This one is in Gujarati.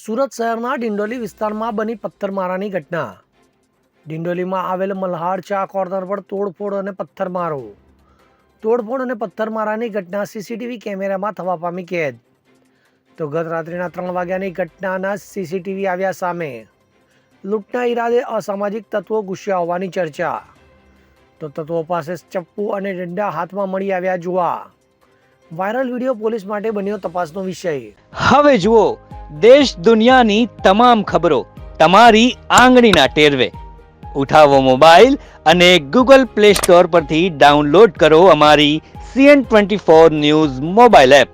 સુરત શહેરના ડિંડોલી વિસ્તારમાં બની પથ્થરમારાની ઘટના. ડિંડોલીમાં આવેલ મલ્હાર ચા કોર્નર પર તોડફોડ અને પથ્થરમારાની ઘટના સીસીટીવી કેમેરામાં થવા પામી કેદ. તો ગત રાત્રિના 3 વાગ્યાની ઘટનાના સીસીટીવી આવ્યા સામે. લૂંટના ઈરાદે અસામાજિક તત્વો ઘૂસ્યા હોવાની ચર્ચા. તો તત્વો પાસે ચપ્પુ અને ડંડા હાથમાં મળી આવ્યા જોવા. વાયરલ વિડીયો પોલીસ માટે બન્યો તપાસનો વિષય. હવે જુઓ દેશ દુનિયાની તમામ ખબરો તમારી આંગળીના ટેરવે. ઉઠાવો મોબાઈલ અને ગૂગલ પ્લે સ્ટોર પરથી ડાઉનલોડ કરો અમારી CN24 ન્યૂઝ મોબાઈલ એપ.